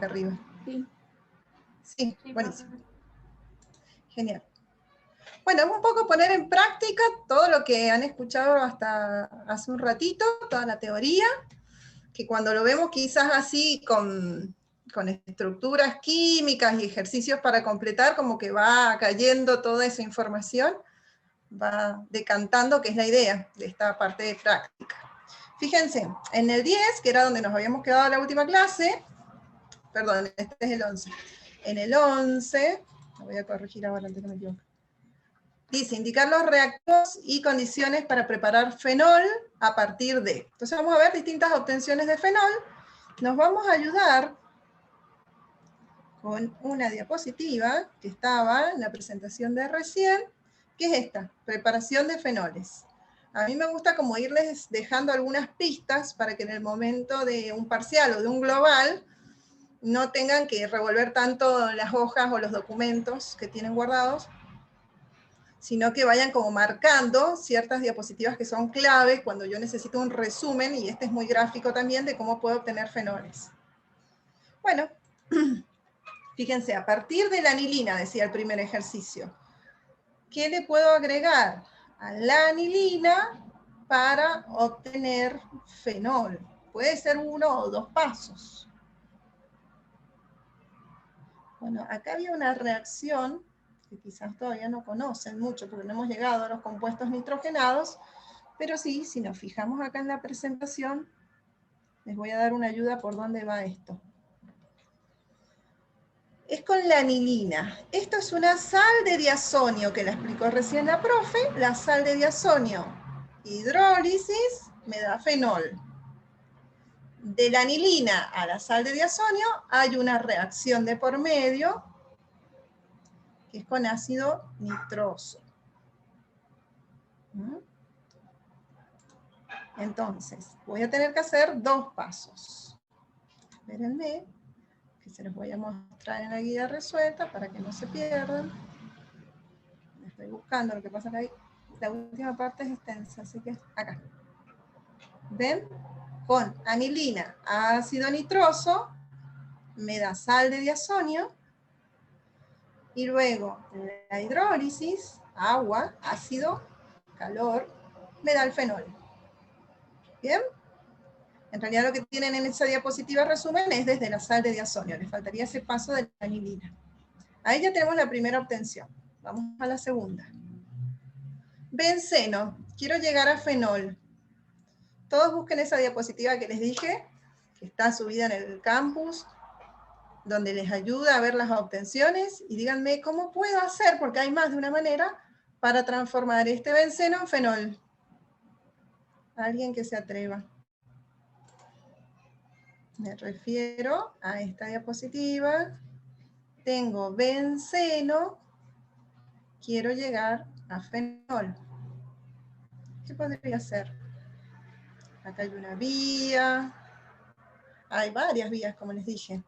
acá arriba? Sí. Sí, buenísimo. Genial. Bueno, es un poco poner en práctica todo lo que han escuchado hasta hace un ratito, toda la teoría, que cuando lo vemos quizás así con estructuras químicas y ejercicios para completar, como que va cayendo toda esa información, va decantando, que es la idea de esta parte de práctica. Fíjense, en el 10, que era donde nos habíamos quedado en la última clase, perdón, este es el 11. En el 11, lo voy a corregir ahora antes que me equivoque. Dice, indicar los reactivos y condiciones para preparar fenol a partir de. Entonces vamos a ver distintas obtenciones de fenol. Nos vamos a ayudar con una diapositiva que estaba en la presentación de recién, que es esta, preparación de fenoles. A mí me gusta como irles dejando algunas pistas para que en el momento de un parcial o de un global no tengan que revolver tanto las hojas o los documentos que tienen guardados, sino que vayan como marcando ciertas diapositivas que son clave cuando yo necesito un resumen, y este es muy gráfico también, de cómo puedo obtener fenoles. Bueno, fíjense, a partir de la anilina, decía el primer ejercicio, ¿qué le puedo agregar a la anilina para obtener fenol? Puede ser 1 o 2 pasos. Bueno, acá había una reacción que quizás todavía no conocen mucho, porque no hemos llegado a los compuestos nitrogenados, pero sí, si nos fijamos acá en la presentación, les voy a dar una ayuda por dónde va esto. Es con la anilina. Esto es una sal de diazonio, que la explicó recién la profe. La sal de diazonio, hidrólisis, me da fenol. De la anilina a la sal de diazonio hay una reacción de por medio, que es con ácido nitroso. Entonces, voy a tener que hacer 2 pasos. Espérenme, que se los voy a mostrar en la guía resuelta para que no se pierdan. Estoy buscando, lo que pasa que ahí la última parte es extensa, así que acá. ¿Ven? Con anilina, ácido nitroso, me da sal de diazonio, y luego la hidrólisis, agua, ácido, calor, me da el fenol. ¿Bien? En realidad lo que tienen en esa diapositiva resumen es desde la sal de diazonio, les faltaría ese paso de la anilina. Ahí ya tenemos la primera obtención. Vamos a la segunda. Benceno, quiero llegar a fenol. Todos busquen esa diapositiva que les dije, que está subida en el campus, donde les ayuda a ver las obtenciones, y díganme cómo puedo hacer, porque hay más de una manera, para transformar este benceno en fenol. Alguien que se atreva. Me refiero a esta diapositiva. Tengo benceno, quiero llegar a fenol. ¿Qué podría hacer? Acá hay una vía. Hay varias vías, como les dije.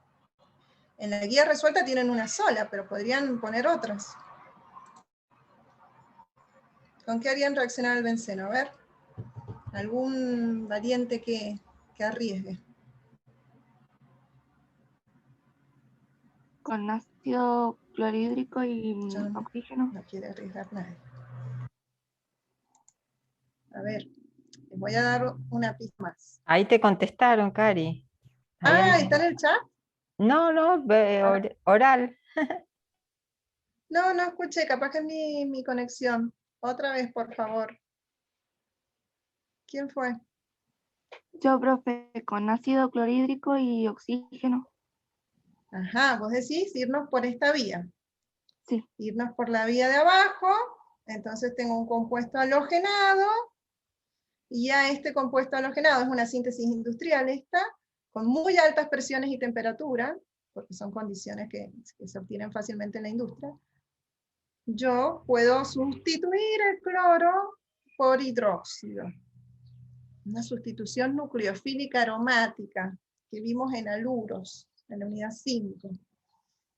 En la guía resuelta tienen una sola, pero podrían poner otras. ¿Con qué harían reaccionar el benceno? A ver, algún variante que arriesgue. Con ácido clorhídrico y oxígeno. No quiere arriesgar nadie. A ver, les voy a dar una pista más. Ahí te contestaron, Cari. ¿Está en el chat? No, oral. No, no escuché, capaz que es mi conexión. Otra vez, por favor. ¿Quién fue? Yo, profe, con ácido clorhídrico y oxígeno. Ajá, vos decís irnos por esta vía. Sí. Irnos por la vía de abajo, entonces tengo un compuesto halogenado, y ya este compuesto halogenado es una síntesis industrial esta, con muy altas presiones y temperaturas, porque son condiciones que se obtienen fácilmente en la industria. Yo puedo sustituir el cloro por hidróxido. Una sustitución nucleofílica aromática que vimos en aluros, en la unidad 5.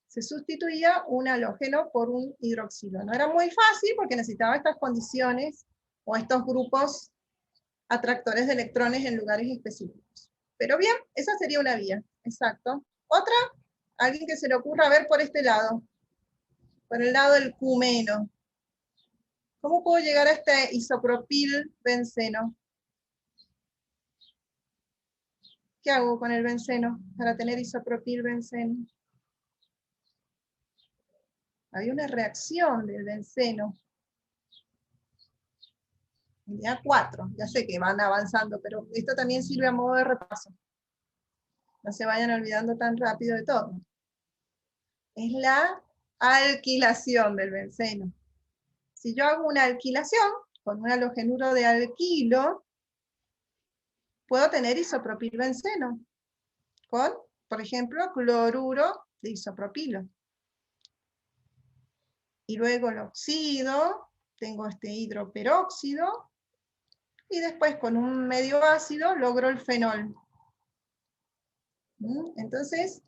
Se sustituía un halógeno por un hidroxilo. No era muy fácil porque necesitaba estas condiciones o estos grupos atractores de electrones en lugares específicos. Pero bien, esa sería una vía, exacto. ¿Otra? Alguien que se le ocurra ver por este lado, por el lado del cumeno. ¿Cómo puedo llegar a este isopropil benceno? ¿Qué hago con el benceno para tener isopropil benceno? Hay una reacción del benceno. Ya 4, ya sé que van avanzando, pero esto también sirve a modo de repaso. No se vayan olvidando tan rápido de todo. Es la alquilación del benceno. Si yo hago una alquilación con un halogenuro de alquilo, puedo tener isopropilbenceno con, por ejemplo, cloruro de isopropilo. Y luego lo oxido, tengo este hidroperóxido, y después con un medio ácido logro el fenol. Entonces,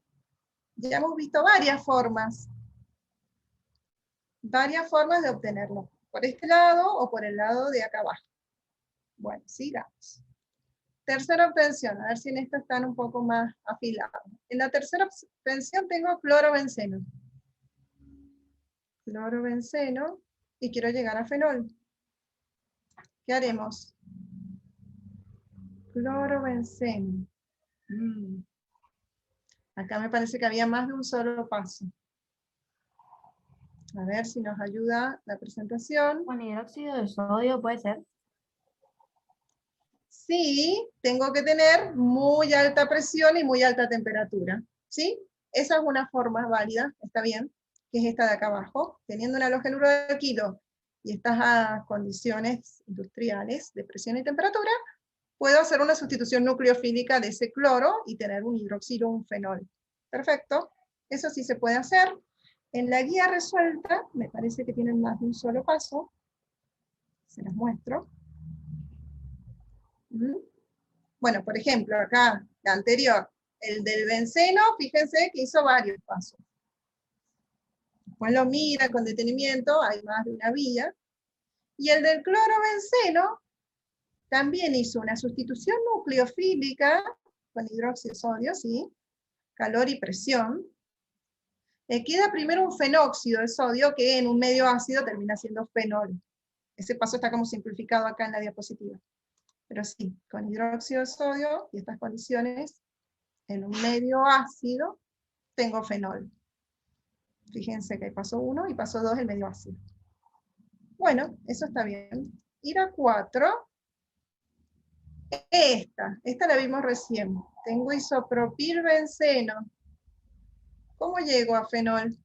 ya hemos visto varias formas de obtenerlo. Por este lado o por el lado de acá abajo. Bueno, sigamos. Tercera obtención, a ver si en esta están un poco más afilados. En la tercera obtención tengo clorobenceno. Clorobenceno, y quiero llegar a fenol. ¿Qué haremos? Clorobenceno. Acá me parece que había más de un solo paso. A ver si nos ayuda la presentación. Con hidróxido de sodio puede ser. Sí, tengo que tener muy alta presión y muy alta temperatura. ¿Sí? Esa es una forma válida, está bien, que es esta de acá abajo. Teniendo un halogenuro de alquilo y estas condiciones industriales de presión y temperatura, puedo hacer una sustitución nucleofílica de ese cloro y tener un hidroxilo o un fenol. Perfecto, eso sí se puede hacer. En la guía resuelta, me parece que tienen más de un solo paso. Se las muestro. Bueno, por ejemplo, acá, la anterior, el del benceno, fíjense que hizo varios pasos. Después lo mira con detenimiento, hay más de una vía. Y el del clorobenceno también hizo una sustitución nucleofílica con hidróxido de sodio, ¿sí? Calor y presión. Le queda primero un fenóxido de sodio que en un medio ácido termina siendo fenol. Ese paso está como simplificado acá en la diapositiva. Pero sí, con hidróxido de sodio y estas condiciones, en un medio ácido, tengo fenol. Fíjense que hay paso 1 y paso 2 el medio ácido. Bueno, eso está bien. Ir a 4. Esta la vimos recién. Tengo isopropilbenceno. ¿Cómo llego a fenol?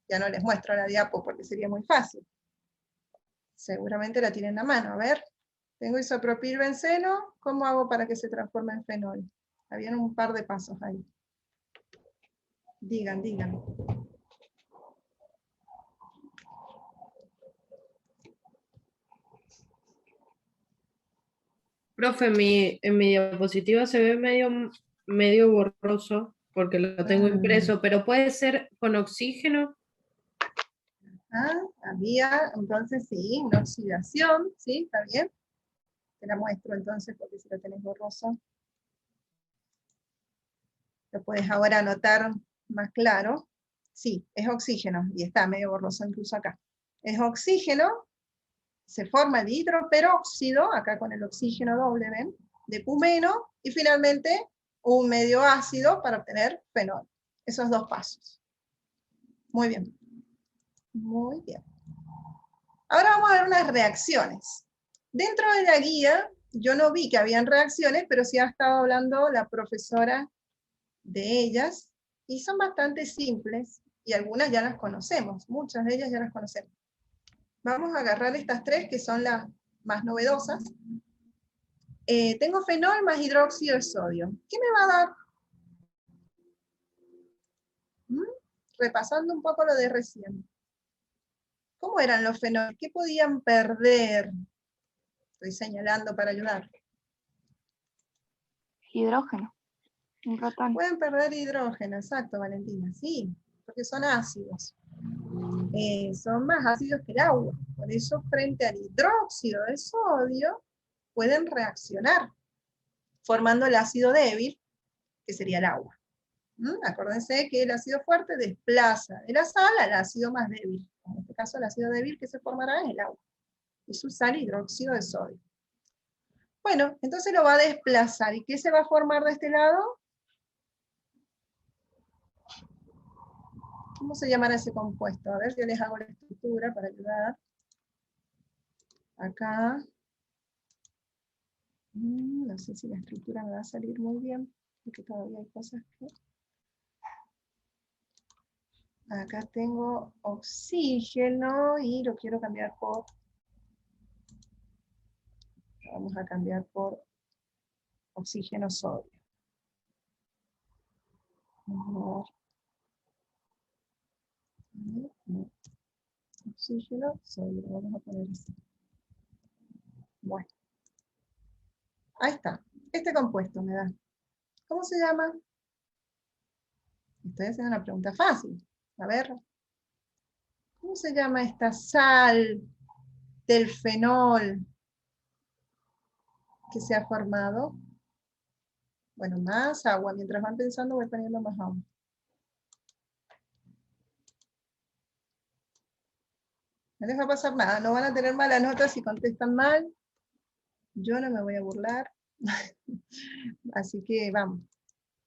Ya no les muestro la diapo porque sería muy fácil. Seguramente la tienen a mano. A ver, tengo isopropilbenceno. ¿Cómo hago para que se transforme en fenol? Habían un par de pasos ahí. Digan. Profe, en mi diapositiva se ve medio borroso porque lo tengo impreso, pero puede ser con oxígeno. Había, entonces sí, una oxidación, ¿sí? ¿Está bien? Te la muestro entonces porque si lo tenés borroso, lo puedes ahora anotar más claro. Sí, es oxígeno, y está medio borroso incluso acá. Es oxígeno, se forma el hidroperóxido, acá con el oxígeno doble, ¿ven? De cumeno, y finalmente un medio ácido para obtener fenol. Esos dos pasos. Muy bien. Muy bien. Ahora vamos a ver unas reacciones. Dentro de la guía, yo no vi que habían reacciones, pero sí ha estado hablando la profesora de ellas, y son bastante simples, y algunas ya las conocemos, muchas de ellas ya las conocemos. Vamos a agarrar estas tres que son las más novedosas. Tengo fenol más hidróxido de sodio. ¿Qué me va a dar? Repasando un poco lo de recién. ¿Cómo eran los fenoles? ¿Qué podían perder? Estoy señalando para ayudar. Hidrógeno. Un protón. Pueden perder hidrógeno, exacto, Valentina, sí, porque son ácidos. Son más ácidos que el agua. Por eso, frente al hidróxido de sodio, pueden reaccionar, formando el ácido débil, que sería el agua. Acuérdense que el ácido fuerte desplaza de la sal al ácido más débil. En este caso, el ácido débil que se formará es el agua. Y su sal, hidróxido de sodio. Bueno, entonces lo va a desplazar. ¿Y qué se va a formar de este lado? ¿Cómo se llamará ese compuesto? A ver, yo les hago la estructura para ayudar. Acá. No sé si la estructura me va a salir muy bien, porque todavía hay cosas que... Acá tengo oxígeno y lo quiero cambiar por... Vamos a cambiar por oxígeno sodio. Vamos a ver. Oxígeno sodio, vamos a poner así. Bueno. Ahí está. Este compuesto me da. ¿Cómo se llama? Estoy haciendo una pregunta fácil. A ver. ¿Cómo se llama esta sal del fenol que se ha formado? Bueno, más agua. Mientras van pensando voy poniendo más agua. No les va a pasar nada. No van a tener malas notas si contestan mal. Yo no me voy a burlar. Así que vamos.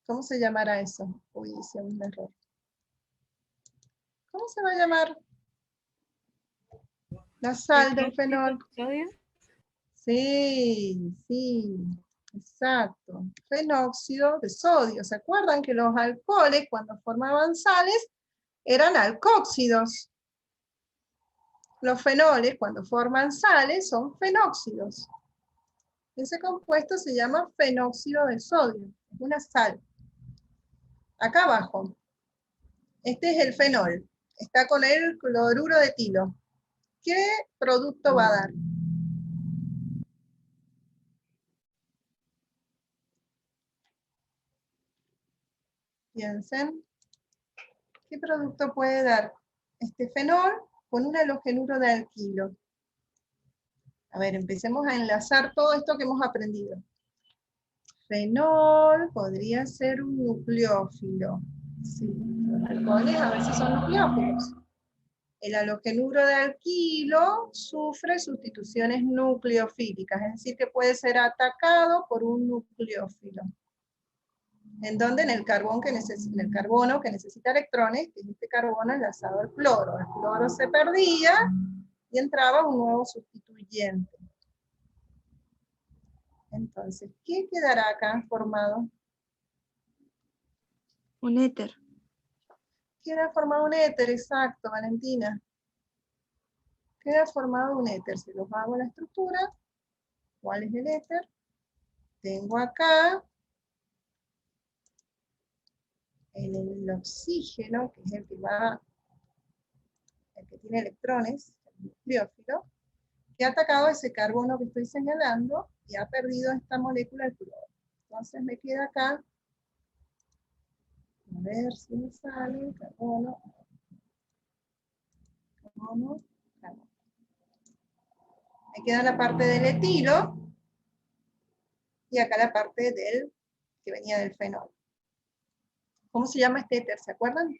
¿Cómo se llamará eso? Uy, hice un error. ¿Cómo se va a llamar? La sal del fenol. ¿Sodio? Sí, sí, exacto. Fenóxido de sodio. ¿Se acuerdan que los alcoholes cuando formaban sales eran alcóxidos? Los fenoles cuando forman sales son fenóxidos. Ese compuesto se llama fenóxido de sodio, es una sal. Acá abajo, este es el fenol, está con el cloruro de etilo. ¿Qué producto va a dar? Piensen, ¿qué producto puede dar este fenol con un halogenuro de alquilo? A ver, empecemos a enlazar todo esto que hemos aprendido. Fenol podría ser un nucleófilo. Sí, los alcoholes a veces son nucleófilos. El halogenuro de alquilo sufre sustituciones nucleofílicas, es decir, que puede ser atacado por un nucleófilo. ¿En dónde? En el carbono que necesita electrones, que es este carbono enlazado al cloro. El cloro se perdía y entraba un nuevo sustituyente. Entonces, ¿qué quedará acá formado? Un éter. Queda formado un éter, exacto, Valentina. Queda formado un éter. Si los hago la estructura, ¿cuál es el éter? Tengo acá el oxígeno, que es el que tiene electrones, el nucleófilo, que ha atacado ese carbono que estoy señalando y ha perdido esta molécula de cloro. Entonces me queda acá, a ver si me sale, carbono, carbono. Me queda la parte del etilo y acá la parte que venía del fenol. ¿Cómo se llama este éter? ¿Se acuerdan?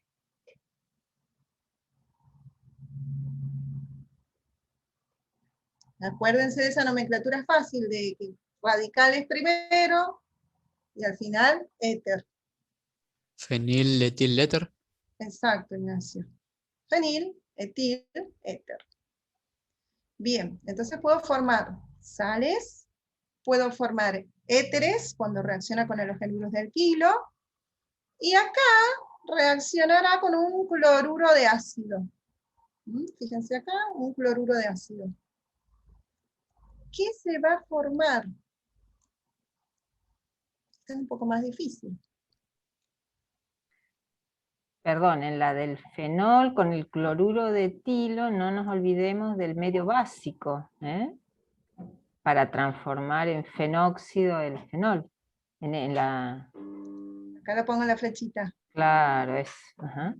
Acuérdense de esa nomenclatura fácil de que radicales primero y al final éter. Feniletil-éter. Exacto, Ignacio. Fenil, etil, éter. Bien, entonces puedo formar sales, puedo formar éteres cuando reacciona con halogenuros de alquilo, y acá reaccionará con un cloruro de ácido. Fíjense acá, un cloruro de ácido. ¿Qué se va a formar? Este es un poco más difícil. Perdón, en la del fenol con el cloruro de etilo, no nos olvidemos del medio básico, ¿eh? Para transformar en fenóxido el fenol. Acá lo pongo en la flechita. Claro, es. Ajá,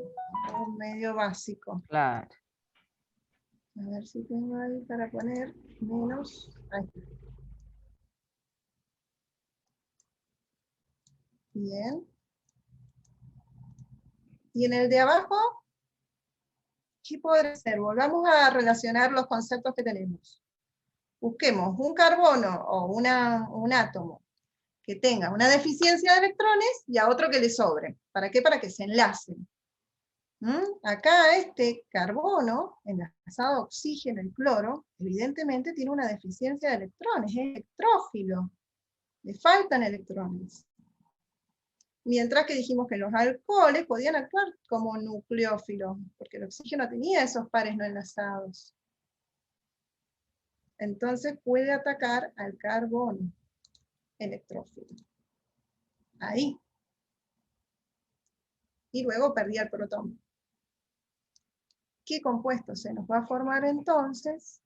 Un medio básico. claro. A ver si tengo ahí para poner menos. Ahí. Bien. Y en el de abajo, ¿qué podría ser? Volvamos a relacionar los conceptos que tenemos. Busquemos un carbono o un átomo que tenga una deficiencia de electrones y a otro que le sobre. ¿Para qué? Para que se enlacen. Acá este carbono, enlazado a oxígeno y cloro, evidentemente tiene una deficiencia de electrones, es electrófilo, le faltan electrones. Mientras que dijimos que los alcoholes podían actuar como nucleófilos, porque el oxígeno tenía esos pares no enlazados. Entonces puede atacar al carbono electrófilo. Ahí. Y luego perdía el protón. ¿Qué compuesto se nos va a formar entonces?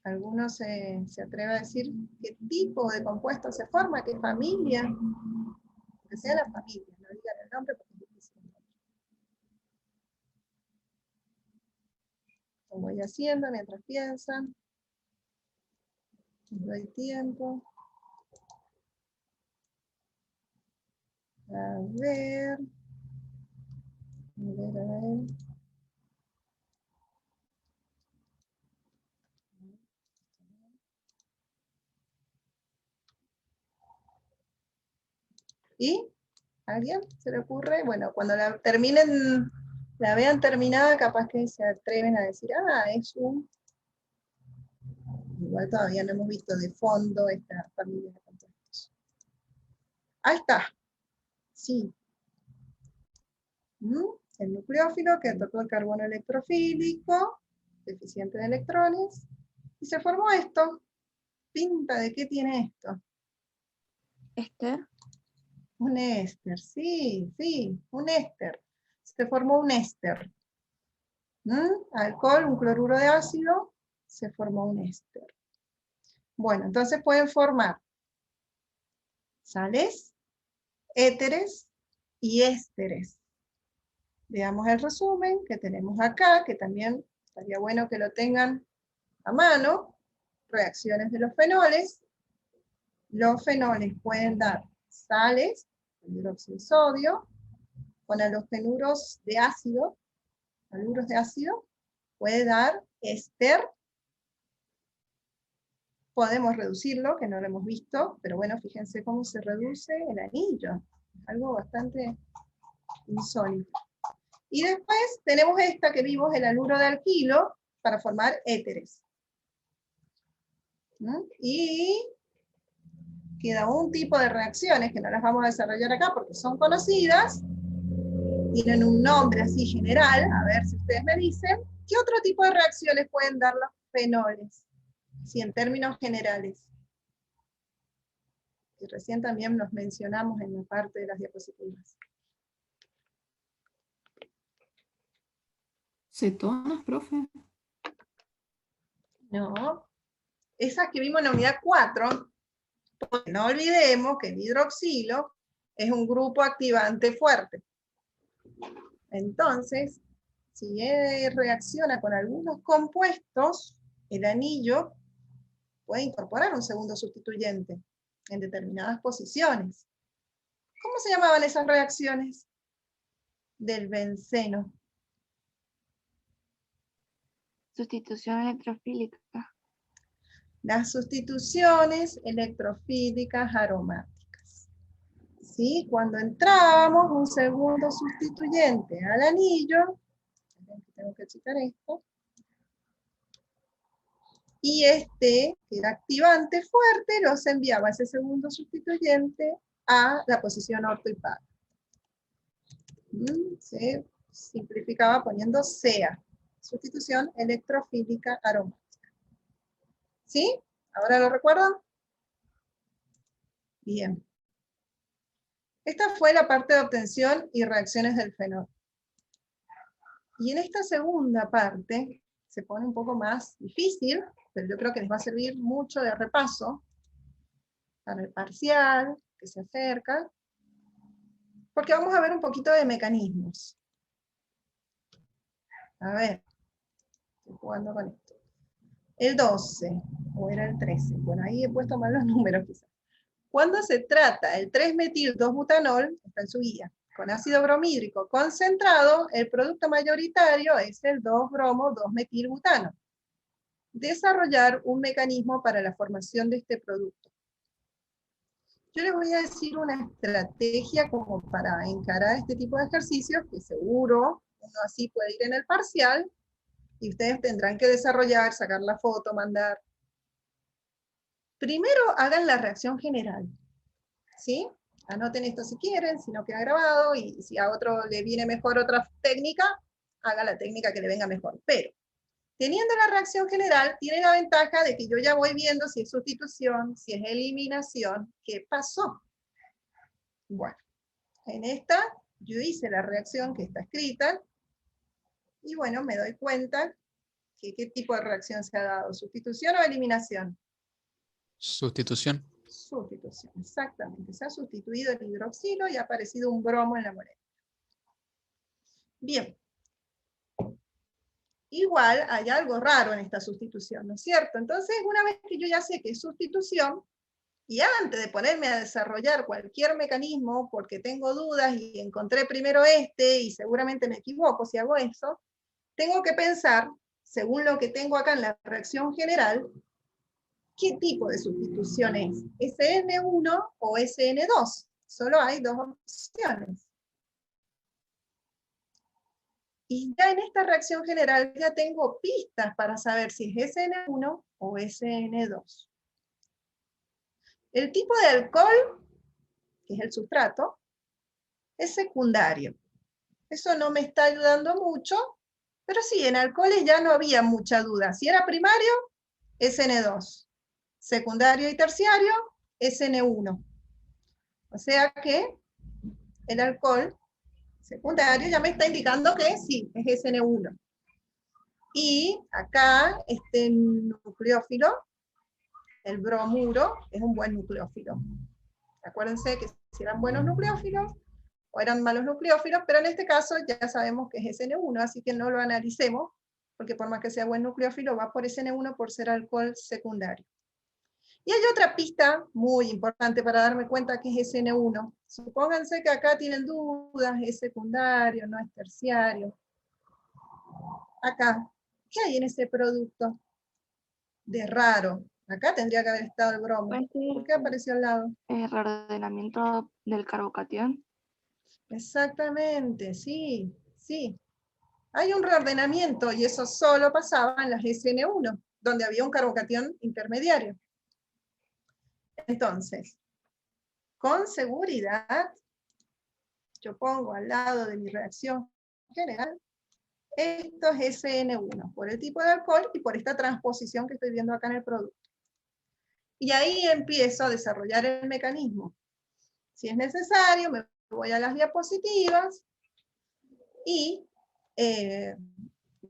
¿Alguno se atreve a decir qué tipo de compuesto se forma? ¿Qué familia? Que sea la familia, no digan el nombre porque es difícil. Lo voy haciendo mientras piensan. Les doy tiempo. A ver. A ver. ¿Y? ¿Alguien se le ocurre? Bueno, cuando la terminen, la vean terminada, capaz que se atreven a decir, ah, es un... Igual todavía no hemos visto de fondo esta familia de compuestos. Ahí está. Sí. El nucleófilo que tocó el carbono electrofílico, deficiente de electrones, y se formó esto. ¿Pinta de qué tiene esto? Éster. Un éster, sí, un éster. Se formó un éster. Alcohol, un cloruro de ácido, se formó un éster. Bueno, entonces pueden formar sales, éteres y ésteres. Veamos el resumen que tenemos acá, que también estaría bueno que lo tengan a mano. Reacciones de los fenoles. Los fenoles pueden dar sales, el hidróxido de sodio, con halogénuros de ácido, haluros de ácido, puede dar éster. Podemos reducirlo, que no lo hemos visto, pero bueno, fíjense cómo se reduce el anillo. Algo bastante insólito. Y después tenemos esta que vimos, el haluro de alquilo, para formar éteres. Y queda un tipo de reacciones que no las vamos a desarrollar acá porque son conocidas, tienen un nombre así general, a ver si ustedes me dicen, ¿qué otro tipo de reacciones pueden dar los fenoles? Sí, en términos generales. Y recién también nos mencionamos en la parte de las diapositivas. ¿Cetonas, profe? No. Esas que vimos en la unidad 4, porque no olvidemos que el hidroxilo es un grupo activante fuerte. Entonces, si reacciona con algunos compuestos, el anillo puede incorporar un segundo sustituyente en determinadas posiciones. ¿Cómo se llamaban esas reacciones? Del benceno. Sustitución electrofílica. Las sustituciones electrofílicas aromáticas. ¿Sí? Cuando entramos un segundo sustituyente al anillo, tengo que checar esto, y este, que era activante fuerte, los enviaba ese segundo sustituyente a la posición orto y par. Se simplificaba poniendo SEA, sustitución electrofílica aromática. ¿Sí? ¿Ahora lo recuerdan? Bien. Esta fue la parte de obtención y reacciones del fenol. Y en esta segunda parte se pone un poco más difícil, pero yo creo que les va a servir mucho de repaso para el parcial que se acerca, porque vamos a ver un poquito de mecanismos. A ver, estoy jugando con esto. El 12, o era el 13, bueno, ahí he puesto mal los números quizás. Cuando se trata el 3-metil-2-butanol, está en su guía, con ácido bromhídrico concentrado, el producto mayoritario es el 2-bromo-2-metilbutano. Desarrollar un mecanismo para la formación de este producto. Yo les voy a decir una estrategia como para encarar este tipo de ejercicios, que seguro uno así puede ir en el parcial, y ustedes tendrán que desarrollar, sacar la foto, mandar. Primero hagan la reacción general, ¿sí? Anoten esto si quieren, si no queda grabado, y si a otro le viene mejor otra técnica, haga la técnica que le venga mejor. Pero, teniendo la reacción general, tiene la ventaja de que yo ya voy viendo si es sustitución, si es eliminación, qué pasó. Bueno, en esta yo hice la reacción que está escrita, y bueno, me doy cuenta que qué tipo de reacción se ha dado, sustitución o eliminación. Sustitución. Sustitución, exactamente. Se ha sustituido el hidroxilo y ha aparecido un bromo en la molécula. Bien. Igual hay algo raro en esta sustitución, ¿no es cierto? Entonces, una vez que yo ya sé que es sustitución, y antes de ponerme a desarrollar cualquier mecanismo, porque tengo dudas y encontré primero este, y seguramente me equivoco si hago eso, tengo que pensar, según lo que tengo acá en la reacción general, ¿qué tipo de sustitución es? ¿SN1 o SN2? Solo hay dos opciones. Y ya en esta reacción general ya tengo pistas para saber si es SN1 o SN2. El tipo de alcohol, que es el sustrato, es secundario. Eso no me está ayudando mucho, pero sí, en alcoholes ya no había mucha duda. Si era primario, SN2. Secundario y terciario, SN1. O sea que el alcohol secundario ya me está indicando que sí, es SN1. Y acá este nucleófilo, el bromuro, es un buen nucleófilo. Acuérdense que si eran buenos nucleófilos o eran malos nucleófilos, pero en este caso ya sabemos que es SN1, así que no lo analicemos, porque por más que sea buen nucleófilo, va por SN1 por ser alcohol secundario. Y hay otra pista muy importante para darme cuenta que es SN1. Supónganse que acá tienen dudas, es secundario, no es terciario. Acá, ¿qué hay en ese producto de raro? Acá tendría que haber estado el bromo. ¿Por qué apareció al lado? El reordenamiento del carbocatión. Exactamente, sí, sí. Hay un reordenamiento y eso solo pasaba en las SN1, donde había un carbocatión intermediario. Entonces, con seguridad, yo pongo al lado de mi reacción general, esto es SN1, por el tipo de alcohol y por esta transposición que estoy viendo acá en el producto. Y ahí empiezo a desarrollar el mecanismo. Si es necesario, me voy a las diapositivas y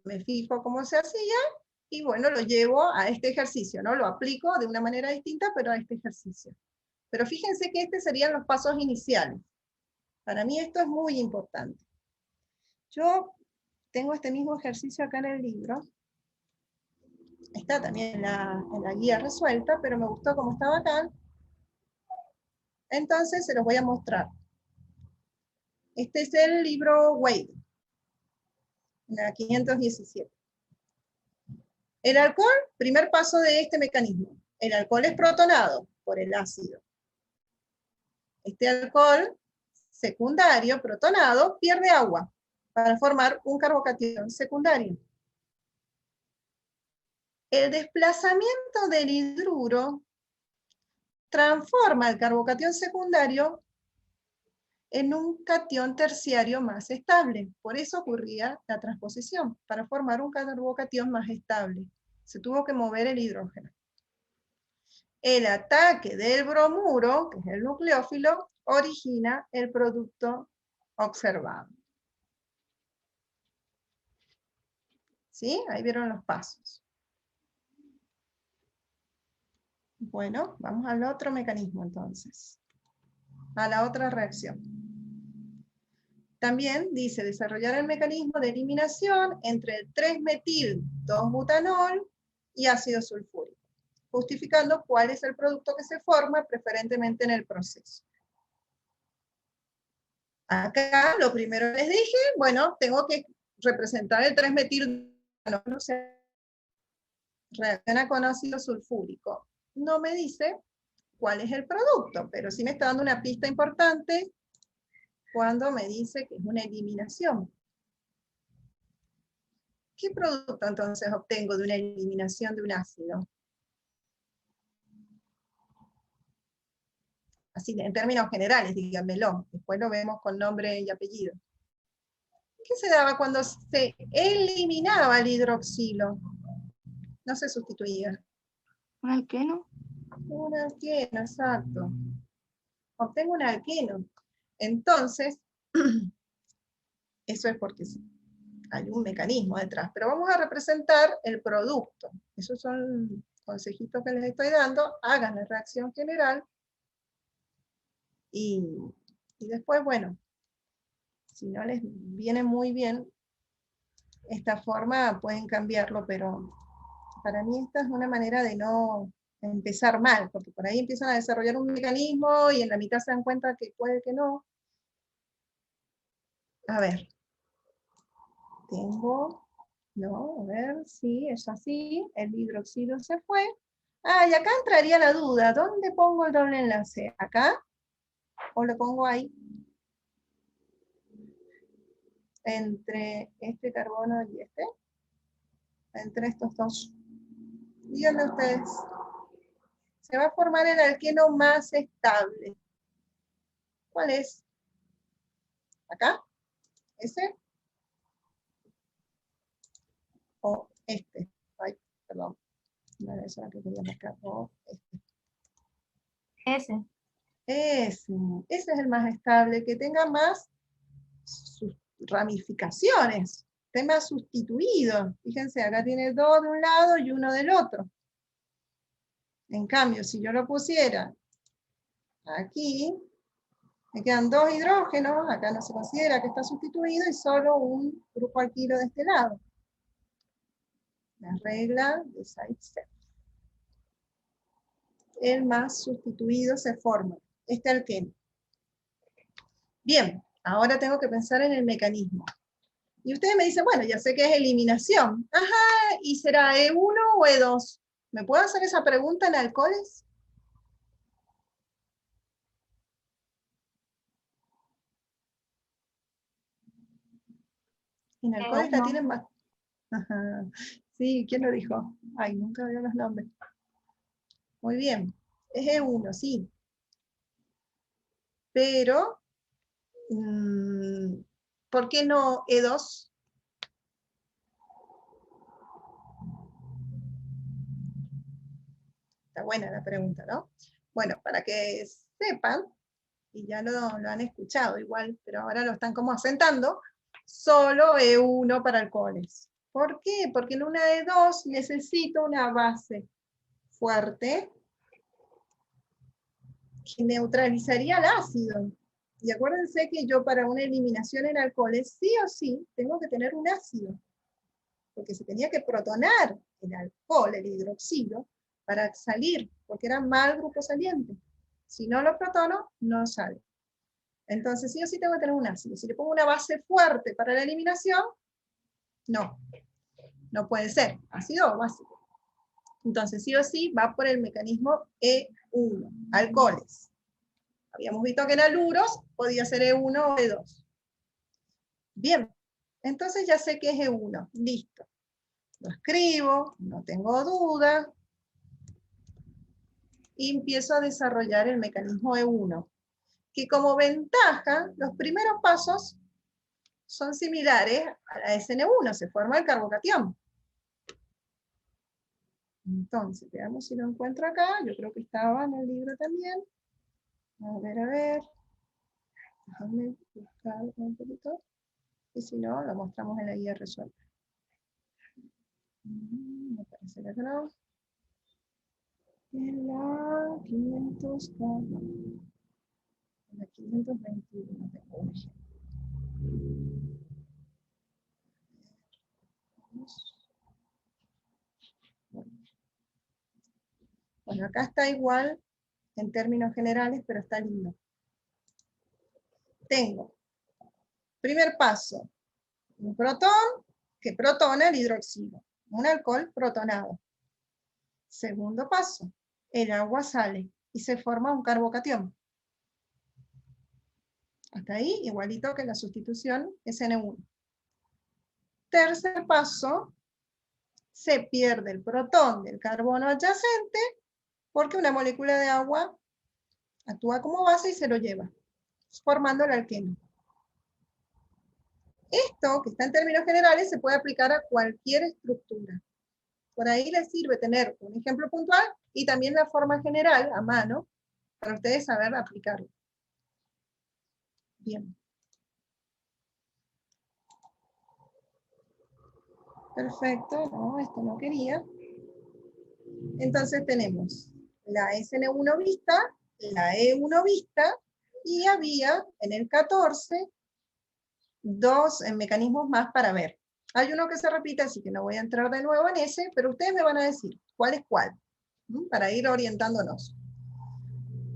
me fijo cómo se hacía y bueno, lo llevo a este ejercicio, ¿no? Lo aplico de una manera distinta, pero a este ejercicio. Pero fíjense que estos serían los pasos iniciales. Para mí esto es muy importante. Yo tengo este mismo ejercicio acá en el libro. Está también en la guía resuelta, pero me gustó cómo estaba acá. Entonces se los voy a mostrar. Este es el libro Wade, la 517. El alcohol, primer paso de este mecanismo. El alcohol es protonado por el ácido. Este alcohol secundario, protonado, pierde agua para formar un carbocatión secundario. El desplazamiento del hidruro transforma el carbocatión secundario en un catión terciario más estable. Por eso ocurría la transposición, para formar un carbocatión más estable. Se tuvo que mover el hidrógeno. El ataque del bromuro, que es el nucleófilo, origina el producto observado. ¿Sí? Ahí vieron los pasos. Bueno, vamos al otro mecanismo entonces. A la otra reacción. También dice desarrollar el mecanismo de eliminación entre el 3-metil-2-butanol y ácido sulfúrico, justificando cuál es el producto que se forma preferentemente en el proceso. Acá lo primero les dije, bueno, tengo que representar el 3-metil, no sé, reacciona con ácido sulfúrico. No me dice cuál es el producto, pero sí me está dando una pista importante cuando me dice que es una eliminación. ¿Qué producto entonces obtengo de una eliminación de un ácido? Así, en términos generales, díganmelo. Después lo vemos con nombre y apellido. ¿Qué se daba cuando se eliminaba el hidroxilo? No se sustituía. ¿Un alqueno? Un alqueno, exacto. Obtengo un alqueno. Entonces, eso es porque hay un mecanismo detrás. Pero vamos a representar el producto. Esos son consejitos que les estoy dando. Hagan la reacción general. Y después, bueno, si no les viene muy bien esta forma, pueden cambiarlo, pero para mí esta es una manera de no empezar mal, porque por ahí empiezan a desarrollar un mecanismo y en la mitad se dan cuenta que puede que no. A ver, no, a ver, sí, es así, el hidroxilo se fue. Ah, y acá entraría la duda, ¿dónde pongo el doble enlace? ¿Acá? ¿O lo pongo ahí? Entre este carbono y este. Entre estos dos. Díganme ustedes. Se va a formar el alqueno más estable. ¿Cuál es? ¿Acá? ¿Ese? ¿O este? Ay, perdón. No era eso la que quería marcar. O este. Ese. Ese es el más estable, que tenga más sus ramificaciones, esté más sustituido. Fíjense, acá tiene 2 de un lado y 1 del otro. En cambio, si yo lo pusiera aquí, me quedan 2 hidrógenos, acá no se considera que está sustituido, y solo un grupo alquilo de este lado. La regla de Zaitsev. El más sustituido se forma, este alqueno. Bien, ahora tengo que pensar en el mecanismo. Y ustedes me dicen, bueno, ya sé que es eliminación. Ajá, ¿y será E1 o E2? ¿Me puedo hacer esa pregunta en alcoholes? En alcoholes la tienen más. Ajá. Sí, ¿quién lo dijo? Ay, nunca veo los nombres. Muy bien, es E1, sí. Pero, ¿por qué no E2? Está buena la pregunta, ¿no? Bueno, para que sepan, y ya lo han escuchado igual, pero ahora lo están como asentando, solo E1 para alcoholes. ¿Por qué? Porque en una E2 necesito una base fuerte que neutralizaría el ácido. Y acuérdense que yo para una eliminación en alcoholes, sí o sí, tengo que tener un ácido. Porque se tenía que protonar el alcohol, el hidroxilo, para salir, porque era mal grupo saliente. Si no lo protono, no sale. Entonces sí o sí tengo que tener un ácido. Si le pongo una base fuerte para la eliminación, no puede ser, ácido o básico. Entonces sí o sí va por el mecanismo E1, alcoholes. Habíamos visto que en aluros podía ser E1 o E2. Bien, entonces ya sé que es E1, listo. Lo escribo, no tengo duda, y empiezo a desarrollar el mecanismo E1, que como ventaja, los primeros pasos son similares a la SN1, se forma el carbocatión. Entonces, veamos si lo encuentro acá, yo creo que estaba en el libro también. A ver. Déjame buscar un poquito. Y si no, lo mostramos en la guía resuelta. Me parece que no. En la 500, en la 521 tengo un ejemplo. Bueno, acá está igual en términos generales, pero está lindo. Tengo Primer paso, un protón que protona el hidroxilo, un alcohol protonado. Segundo paso, el agua sale y se forma un carbocatión. Hasta ahí, igualito que la sustitución SN1. Tercer paso, se pierde el protón del carbono adyacente porque una molécula de agua actúa como base y se lo lleva, formando el alqueno. Esto, que está en términos generales, se puede aplicar a cualquier estructura. Por ahí les sirve tener un ejemplo puntual y también la forma general a mano para ustedes saber aplicarlo. Bien. Perfecto, no, esto no quería. Entonces tenemos la SN1 vista, la E1 vista, y había en el 14 dos mecanismos más para ver. Hay uno que se repite, así que no voy a entrar de nuevo en ese, pero ustedes me van a decir cuál es cuál, para ir orientándonos.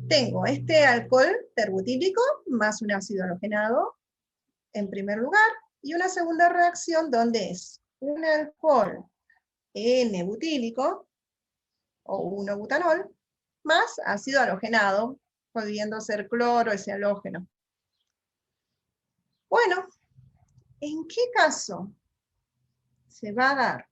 Tengo este alcohol terbutílico más un ácido halogenado, en primer lugar, y una segunda reacción donde es un alcohol N-butílico, o 1-butanol, más ácido halogenado, pudiendo ser cloro, ese halógeno. Bueno, ¿en qué caso se va a dar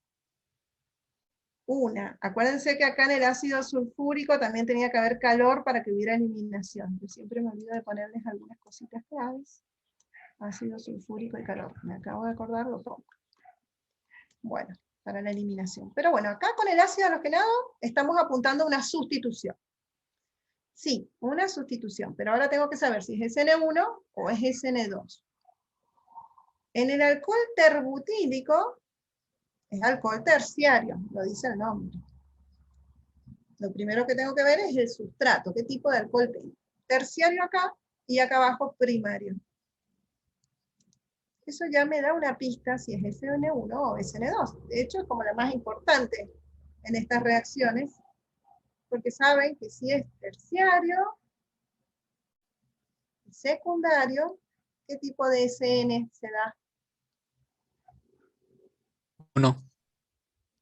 una? Acuérdense que acá en el ácido sulfúrico también tenía que haber calor para que hubiera eliminación. Yo siempre me olvido de ponerles algunas cositas claves. Ácido sulfúrico y calor. Me acabo de acordar, lo pongo. Bueno, para la eliminación. Pero bueno, acá con el ácido halogenado estamos apuntando a una sustitución. Sí, una sustitución, pero ahora tengo que saber si es SN1 o es SN2. En el alcohol terbutílico, es alcohol terciario, lo dice el nombre. Lo primero que tengo que ver es el sustrato, qué tipo de alcohol tengo. Terciario acá, y acá abajo primario. Eso ya me da una pista si es SN1 o SN2. De hecho, es como la más importante en estas reacciones, porque saben que si es terciario, secundario, ¿qué tipo de SN se da? 1.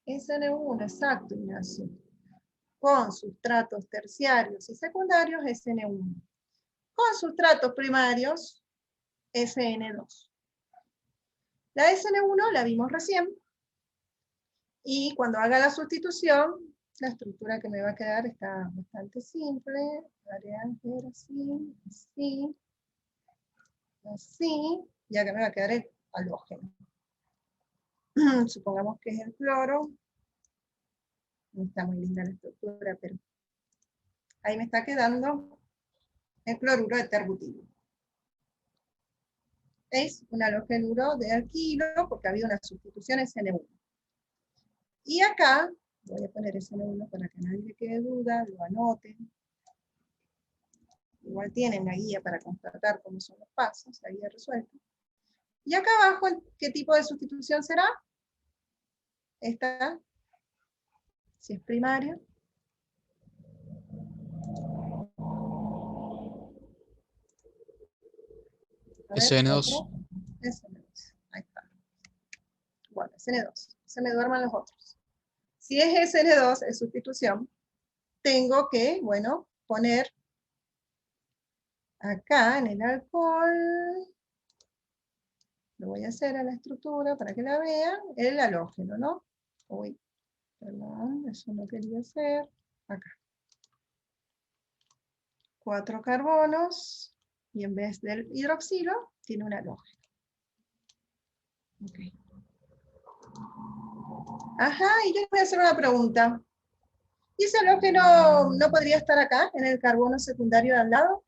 SN1, exacto, Ignacio. Con sustratos terciarios y secundarios, SN1. Con sustratos primarios, SN2. La SN1 la vimos recién, y cuando haga la sustitución, la estructura que me va a quedar está bastante simple. Variante así, así, así, ya que me va a quedar el halógeno. Supongamos que es el cloro. No está muy linda la estructura, pero ahí me está quedando el cloruro de terbutilio. Es un halogenuro de alquilo porque había una sustitución SN1. Y acá, voy a poner SN1 para que a nadie le quede duda, lo anoten. Igual tienen la guía para constatar cómo son los pasos, la guía resuelta. Y acá abajo, ¿qué tipo de sustitución será? Esta, si es primario. SN2. SN2, ahí está. Bueno, SN2, se me duerman los otros. Si es SN2, es sustitución, tengo que, bueno, poner acá en el alcohol, lo voy a hacer a la estructura para que la vean, el halógeno, ¿no? Uy, perdón, eso no quería hacer. Acá. 4 carbonos, y en vez del hidroxilo, tiene un halógeno. Ok. Ajá, y yo les voy a hacer una pregunta. ¿Y ese halógeno no podría estar acá, en el carbono secundario de al lado?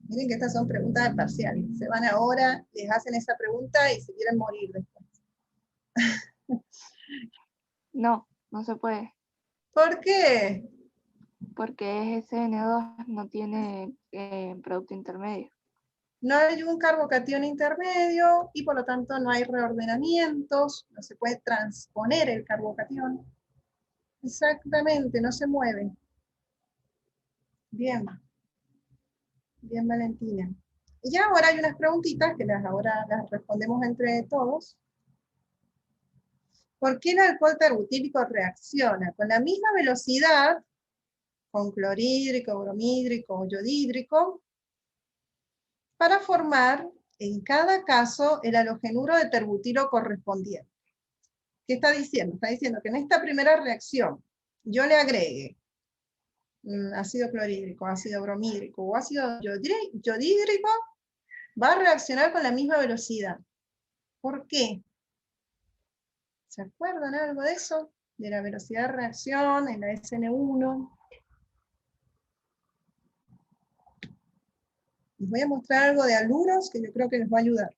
Miren que estas son preguntas de parcial. Se van ahora, les hacen esa pregunta y se quieren morir después. No, no se puede, ¿Por qué? porque SN2 no tiene producto intermedio. No hay un carbocatión intermedio y por lo tanto no hay reordenamientos, no se puede transponer el carbocatión. Exactamente, no se mueve. Bien. Bien, Valentina. Y ahora hay unas preguntitas que ahora las respondemos entre todos. ¿Por qué el alcohol terbutílico reacciona con la misma velocidad con clorhídrico, bromhídrico o yodhídrico para formar en cada caso el halogenuro de terbutilo correspondiente? ¿Qué está diciendo? Está diciendo que en esta primera reacción yo le agregue ácido clorhídrico, ácido bromhídrico o ácido yodhídrico, va a reaccionar con la misma velocidad. ¿Por qué? ¿Se acuerdan algo de eso? De la velocidad de reacción en la SN1. Les voy a mostrar algo de haluros que yo creo que les va a ayudar.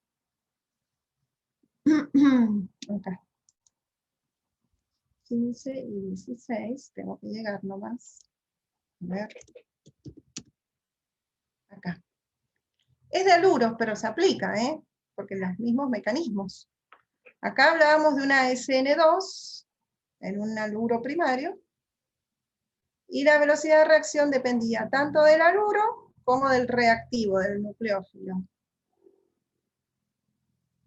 Acá. 15 y 16, tengo que llegar nomás. A ver. Acá. Es de haluros, pero se aplica, porque los mismos mecanismos. Acá hablábamos de una SN2 en un haluro primario, y la velocidad de reacción dependía tanto del haluro como del reactivo, del nucleófilo.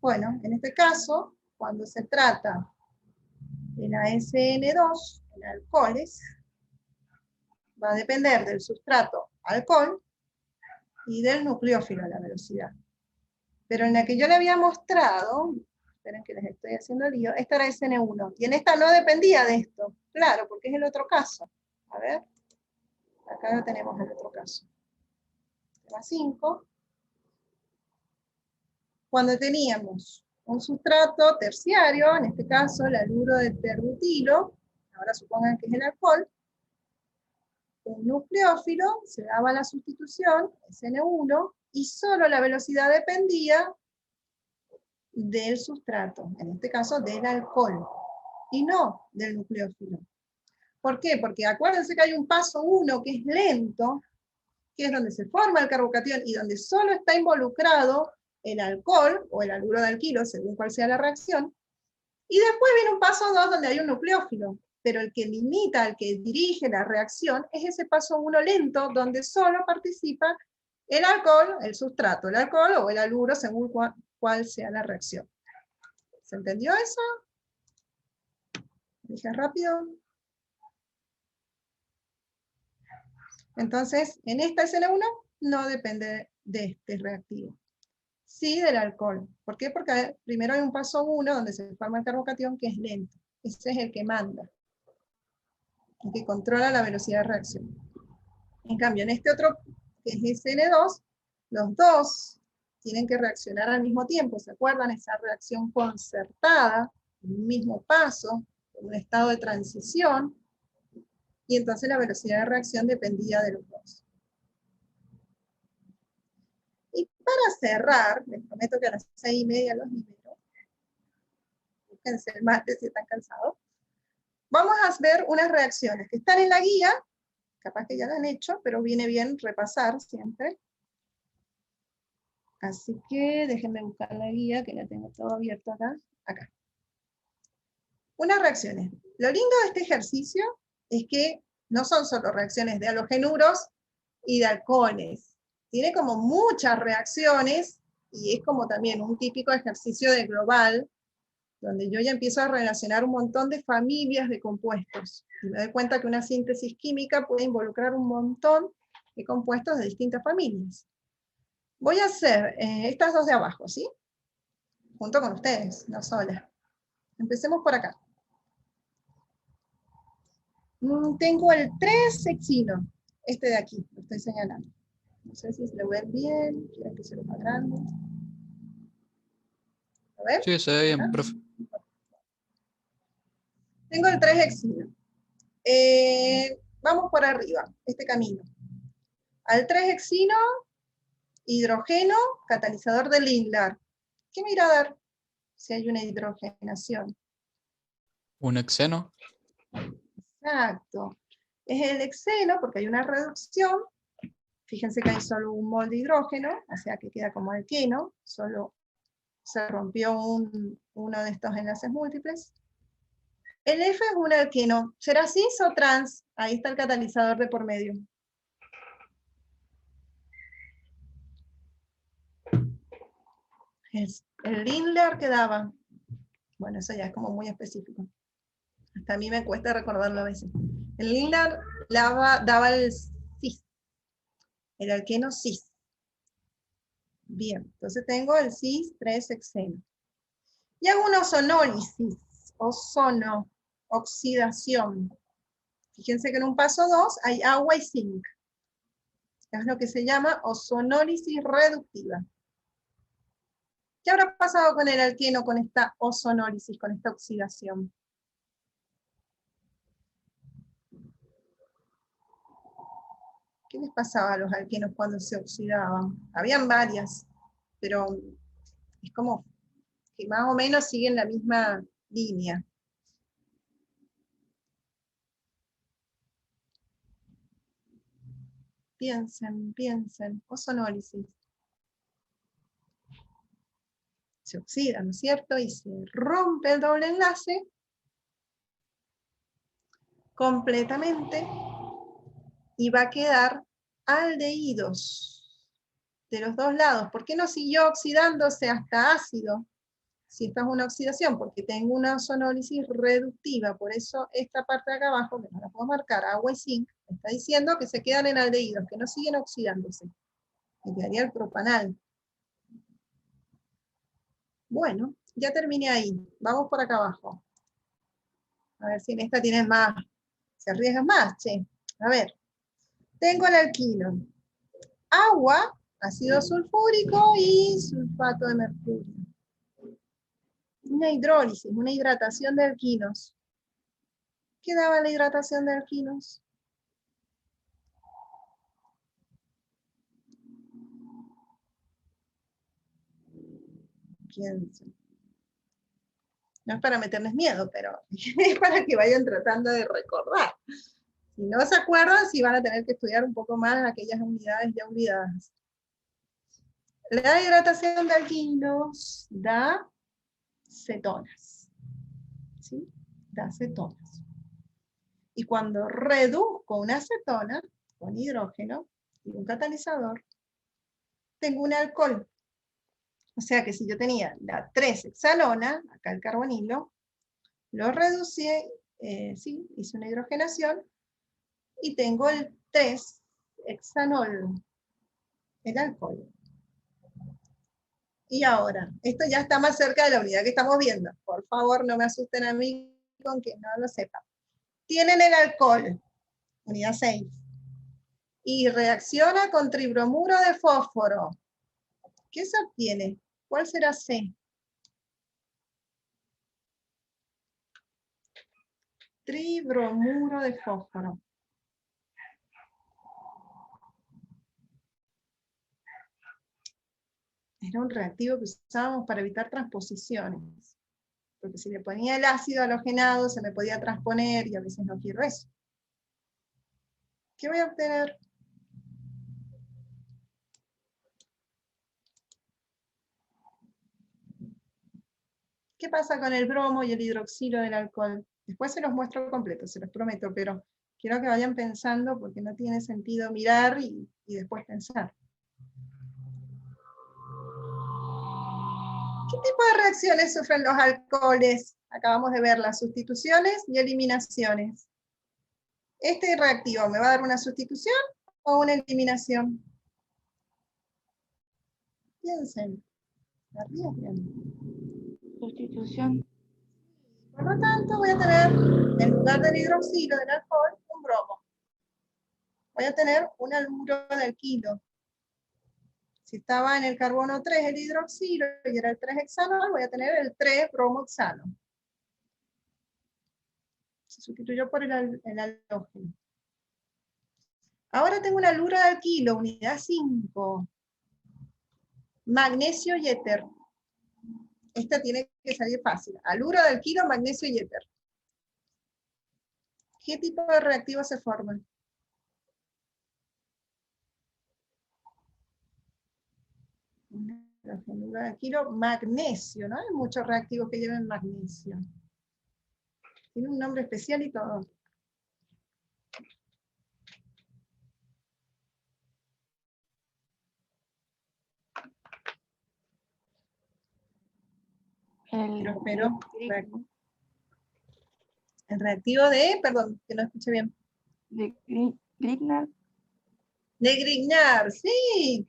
Bueno, en este caso, cuando se trata de la SN2, en alcoholes, va a depender del sustrato alcohol y del nucleófilo la velocidad. Pero en la que yo le había mostrado, esperen que les estoy haciendo lío, esta era SN1, y en esta no dependía de esto, claro, porque es el otro caso. A ver, acá tenemos el otro caso. Tema 5. Cuando teníamos un sustrato terciario, en este caso el haluro de terbutilo, ahora supongan que es el alcohol, un nucleófilo, se daba la sustitución, SN1, y solo la velocidad dependía del sustrato, en este caso del alcohol, y no del nucleófilo. ¿Por qué? Porque acuérdense que hay un paso 1 que es lento, que es donde se forma el carbocatión y donde solo está involucrado el alcohol, o el haluro de alquilo, según cuál sea la reacción, y después viene un paso 2 donde hay un nucleófilo, pero el que limita, el que dirige la reacción, es ese paso 1 lento, donde solo participa el alcohol, el sustrato, el alcohol o el haluro, según cuál sea la reacción. ¿Se entendió eso? ¿Dije rápido? Entonces, en esta SN1 no depende de este reactivo. Sí del alcohol. ¿Por qué? Porque primero hay un paso 1 donde se forma el carbocatión que es lento. Ese es el que manda, el que controla la velocidad de reacción. En cambio, en este otro, que es SN2, los dos tienen que reaccionar al mismo tiempo. ¿Se acuerdan? Esa reacción concertada, un mismo paso, en un estado de transición, y entonces la velocidad de reacción dependía de los dos. Y para cerrar, les prometo que a las 6:30 los libero. Búsquense el mate si están cansados. Vamos a ver unas reacciones que están en la guía, capaz que ya la han hecho, pero viene bien repasar siempre. Así que déjenme buscar la guía, que la tengo todo abierto acá. Acá. Unas reacciones. Lo lindo de este ejercicio es que no son solo reacciones de halogenuros y de alcoholes. Tiene como muchas reacciones, y es como también un típico ejercicio de global, donde yo ya empiezo a relacionar un montón de familias de compuestos. Y me doy cuenta que una síntesis química puede involucrar un montón de compuestos de distintas familias. Voy a hacer estas dos de abajo, ¿sí? Junto con ustedes, no sola. Empecemos por acá. Tengo el 3-hexino, este de aquí, lo estoy señalando. No sé si se lo ven bien, quiero que se lo haga grande. A ver. Sí, se ve bien, profe. Tengo el 3-hexino. Vamos por arriba, este camino. Al 3-hexino, hidrogeno, catalizador de Lindlar. ¿Qué me irá a dar si hay una hidrogenación? Un hexeno. Exacto. Es el hexeno porque hay una reducción. Fíjense que hay solo un mol de hidrógeno, o sea que queda como alqueno, solo se rompió uno de estos enlaces múltiples. El F es un alqueno. ¿Será cis o trans? Ahí está el catalizador de por medio. El Lindlar quedaba. Bueno, eso ya es como muy específico. Hasta a mí me cuesta recordarlo a veces. El Lindlar daba el cis, el alqueno cis. Bien, entonces tengo el cis 3-hexeno. Y hago una ozonólisis, ozono, oxidación. Fíjense que en un paso 2 hay agua y zinc. Es lo que se llama ozonólisis reductiva. ¿Qué habrá pasado con el alqueno con esta ozonólisis, con esta oxidación? ¿Qué les pasaba a los alquenos cuando se oxidaban? Habían varias, pero es como que más o menos siguen la misma línea. Piensen, piensen, ozonólisis. Se oxida, ¿no es cierto? Y se rompe el doble enlace completamente y va a quedar aldehídos de los dos lados. ¿Por qué no siguió oxidándose hasta ácido? Si esta es una oxidación, porque tengo una ozonólisis reductiva, por eso esta parte de acá abajo, que no la puedo marcar, agua y zinc, me está diciendo que se quedan en aldehídos, que no siguen oxidándose. Me quedaría el propanal. Bueno, ya terminé ahí. Vamos por acá abajo. A ver si en esta tienes más, se arriesgan más, che. A ver, tengo el alquilo. Agua, ácido sulfúrico y sulfato de mercurio. Una hidrólisis, una hidratación de alquinos. ¿Qué daba la hidratación de alquinos? Piensen. No es para meterles miedo, pero es para que vayan tratando de recordar. Si no se acuerdan, sí van a tener que estudiar un poco más aquellas unidades ya olvidadas. La hidratación de alquinos da cetonas. ¿Sí? Da cetonas. Y cuando reduzco una cetona con hidrógeno y un catalizador, tengo un alcohol. O sea que si yo tenía la 3-hexalona, acá el carbonilo, lo reducí, sí, hice una hidrogenación, y tengo el 3-hexanol, el alcohol. Y ahora, esto ya está más cerca de la unidad que estamos viendo. Por favor, no me asusten a mí con que no lo sepan. Tienen el alcohol, unidad 6, y reacciona con tribromuro de fósforo. ¿Qué se obtiene? ¿Cuál será C? Tribromuro de fósforo. Era un reactivo que usábamos para evitar transposiciones. Porque si le ponía el ácido halogenado, se me podía transponer, y a veces no quiero eso. ¿Qué voy a obtener? ¿Qué pasa con el bromo y el hidroxilo del alcohol? Después se los muestro completos, se los prometo, pero quiero que vayan pensando porque no tiene sentido mirar y después pensar. ¿Qué tipo de reacciones sufren los alcoholes? Acabamos de ver las sustituciones y eliminaciones. ¿Este reactivo me va a dar una sustitución o una eliminación? Piensen, arriesguen. Sustitución. Por lo tanto, voy a tener, en lugar del hidroxilo del alcohol, un bromo. Voy a tener un haluro de alquilo. Si estaba en el carbono 3 el hidroxilo y era el 3-hexanol, voy a tener el 3-bromoxano. Se sustituyó por el halógeno. Ahora tengo un haluro de alquilo, unidad 5. Magnesio y éter. Esta tiene que salir fácil. Haluro de alquilo, magnesio y éter. ¿Qué tipo de reactivo se forma? Haluro de alquilo, magnesio. No hay muchos reactivos que lleven magnesio. Tiene un nombre especial y todo. El Pero, Grignard, el reactivo de, perdón, que no escuché bien. de Grignard, De Grignard, sí.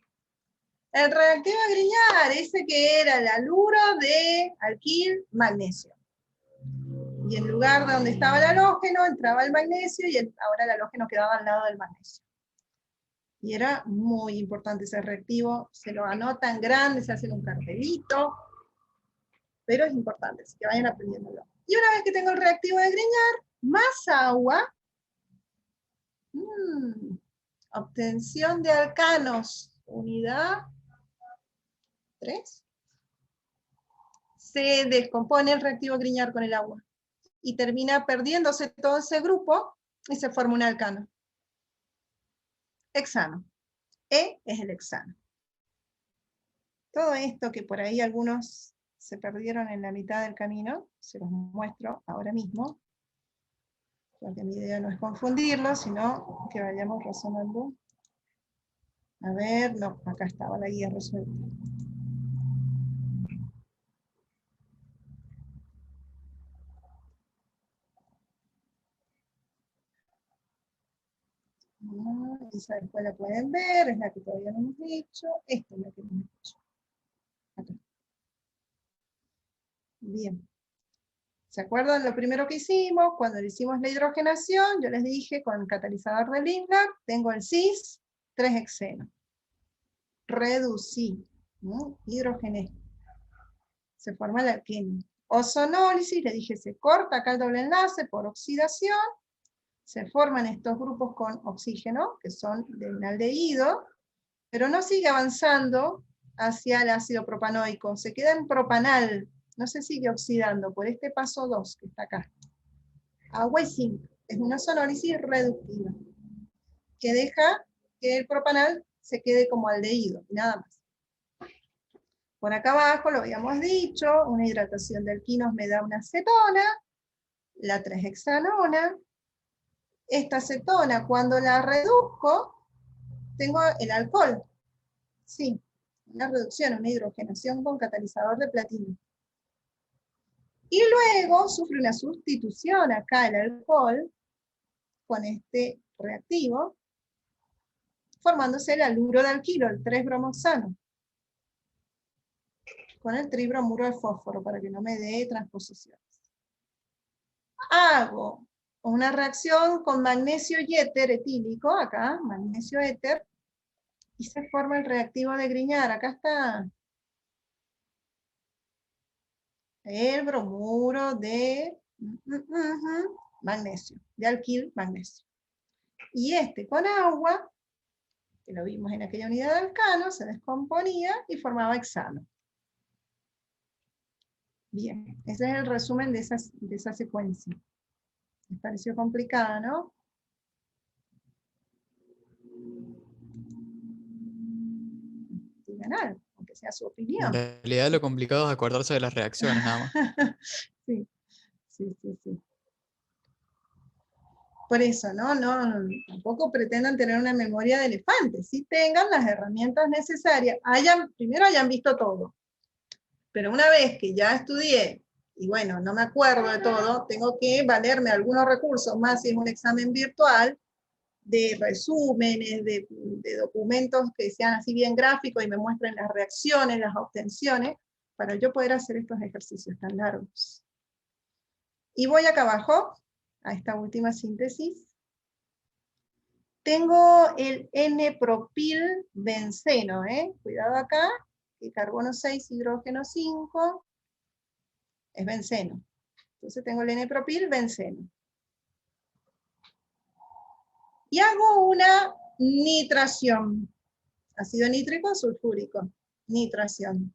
El reactivo de Grignard, ese que era el haluro de alquil magnesio. Y en lugar de donde estaba el halógeno, entraba el magnesio y ahora el halógeno quedaba al lado del magnesio. Y era muy importante ese reactivo, se lo anotan grande, se hace un cartelito, pero es importante, así que vayan aprendiéndolo. Y una vez que tengo el reactivo de Grignard, más agua, obtención de alcanos, unidad 3, se descompone el reactivo Grignard con el agua, y termina perdiéndose todo ese grupo, y se forma un alcano. Hexano. E es el hexano. Todo esto que por ahí algunos se perdieron en la mitad del camino, se los muestro ahora mismo, porque mi idea no es confundirlo, sino que vayamos razonando. A ver, no, acá estaba la guía resuelta. Esa después la pueden ver, es la que todavía no hemos hecho. Esta es la que no hemos hecho. Acá. Bien. ¿Se acuerdan lo primero que hicimos? Cuando le hicimos la hidrogenación, yo les dije, con el catalizador de Lindlar, tengo el cis 3-hexeno. Reducí, ¿no? Hidrogené. Se forma el alqueno. Ozonólisis, le dije, se corta acá el doble enlace por oxidación, se forman estos grupos con oxígeno, que son de un aldehído, pero no sigue avanzando hacia el ácido propanoico, se queda en propanal, no se sigue oxidando por este paso 2 que está acá. Agua y zinc, es una ozonólisis reductiva, que deja que el propanal se quede como aldehído, y nada más. Por acá abajo, lo habíamos dicho, una hidratación de alquinos me da una acetona, la 3-hexanona. Esta acetona, cuando la reduzco, tengo el alcohol. Sí, una reducción, una hidrogenación con catalizador de platino. Y luego sufre una sustitución acá el alcohol con este reactivo, formándose el haluro de alquilo, el 3-bromoxano, con el tribromuro de fósforo para que no me dé transposiciones. Hago una reacción con magnesio y éter etílico, acá, magnesio éter, y se forma el reactivo de Grignard, acá está. El bromuro de magnesio, de alquil magnesio. Y este con agua, que lo vimos en aquella unidad de alcano, se descomponía y formaba hexano. Bien, ese es el resumen de esa secuencia. ¿Les pareció complicada, no? Digan algo, aunque sea su opinión. En realidad lo complicado es acordarse de las reacciones nada más. Sí, sí, sí, sí. Por eso, ¿no? Tampoco pretendan tener una memoria de elefante. Sí tengan las herramientas necesarias. Primero hayan visto todo. Pero una vez que ya estudié, y bueno, no me acuerdo de todo, tengo que valerme algunos recursos más si es un examen virtual, de resúmenes, de documentos que sean así bien gráficos y me muestren las reacciones, las obtenciones, para yo poder hacer estos ejercicios tan largos. Y voy acá abajo, a esta última síntesis. Tengo el N-propilbenceno, cuidado acá, que carbono 6, hidrógeno 5, es benceno. Entonces tengo el N-propilbenceno. Y hago una nitración. Ácido nítrico sulfúrico. Nitración.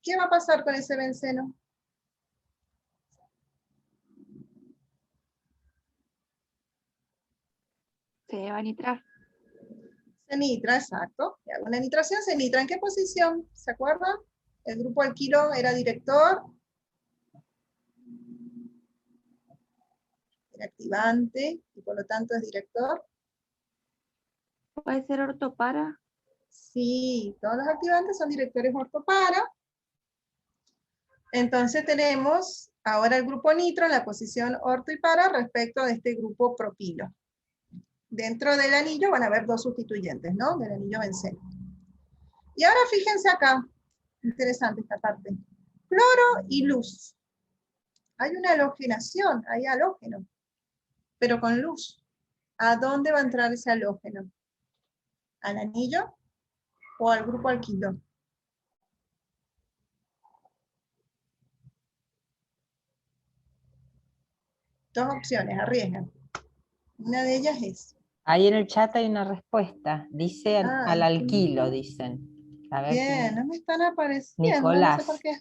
¿Qué va a pasar con ese benceno? se va a nitrar. Se nitra, exacto. Y hago una nitración, se nitra. ¿En qué posición? ¿Se acuerdan? El grupo alquilo era director. Era activante, y por lo tanto es director. Puede ser ortopara. Sí, todos los activantes son directores ortopara. Entonces tenemos ahora el grupo nitro en la posición orto y para respecto de este grupo propilo. Dentro del anillo van a haber dos sustituyentes, ¿no? Del anillo benceno. Y ahora fíjense acá, interesante esta parte. Cloro y luz. Hay una halogenación, hay halógeno, pero con luz. ¿A dónde va a entrar ese halógeno? ¿Al anillo o al grupo alquilo? Dos opciones, arriesgan. Una de ellas es... Ahí en el chat hay una respuesta. Dice al alquilo, dicen. A ver, Bien, no me están apareciendo, Nicolás. no sé por qué.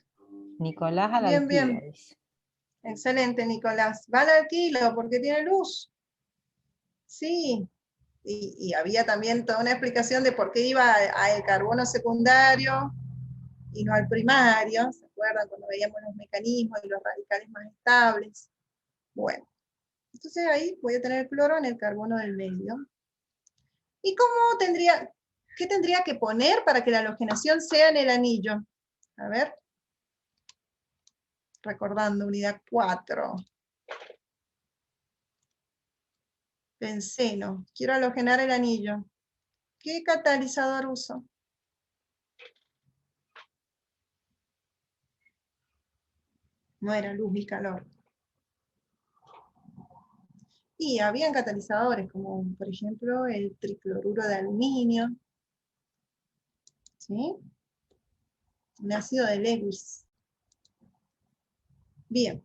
Nicolás al Bien, alquilo, bien. dice. Excelente, Nicolás. Va al alquilo porque tiene luz. Sí. Y había también toda una explicación de por qué iba al carbono secundario y no al primario. ¿Se acuerdan cuando veíamos los mecanismos y los radicales más estables? Bueno, entonces ahí voy a tener cloro en el carbono del medio. ¿Y qué tendría que poner para que la halogenación sea en el anillo? A ver. Recordando, unidad 4. Benceno. Quiero halogenar el anillo. ¿Qué catalizador uso? No era luz y calor. Y habían catalizadores, como por ejemplo el tricloruro de aluminio. ¿Sí? Un ácido de Lewis. Bien.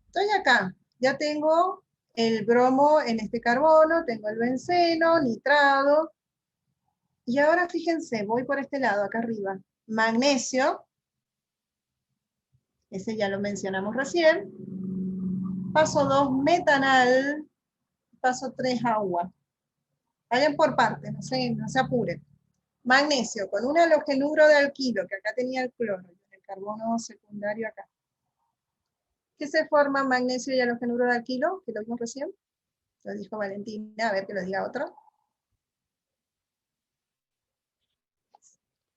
Estoy acá. Ya tengo el bromo en este carbono, tengo el benceno, nitrado. Y ahora fíjense, voy por este lado, acá arriba. Magnesio. Ese ya lo mencionamos recién. Paso 2, metanal. Paso 3, agua. Vayan por partes, no se apuren. Magnesio, con un halogenuro de alquilo, que acá tenía el cloro, el carbono secundario acá. ¿Qué se forma magnesio y halogenuro de alquilo? Que lo vimos recién. Lo dijo Valentina, a ver que lo diga otro.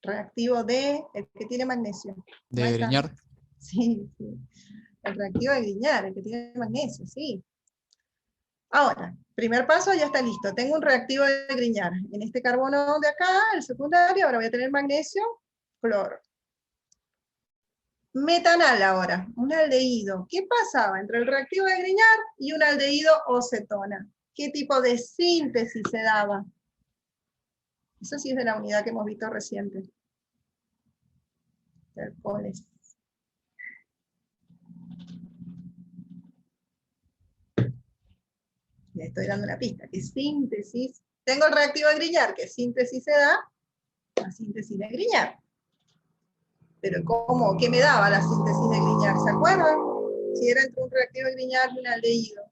Reactivo de, el que tiene magnesio. De Ahí está. Grignard. Sí, sí. El reactivo de Grignard, el que tiene magnesio, sí. Ahora, primer paso, ya está listo. Tengo un reactivo de Grignard. En este carbono de acá, el secundario, ahora voy a tener magnesio, cloro. Metanal ahora, un aldehído. ¿Qué pasaba entre el reactivo de Grignard y un aldehído o cetona? ¿Qué tipo de síntesis se daba? Eso sí es de la unidad que hemos visto reciente. Del poles. Le estoy dando una pista. ¿Qué síntesis? Tengo el reactivo de Grignard. ¿Qué síntesis se da? La síntesis de Grignard. Pero ¿cómo? ¿Qué me daba la síntesis de Grignard? ¿Se acuerdan? Si era entre un reactivo de Grignard y un aldehído.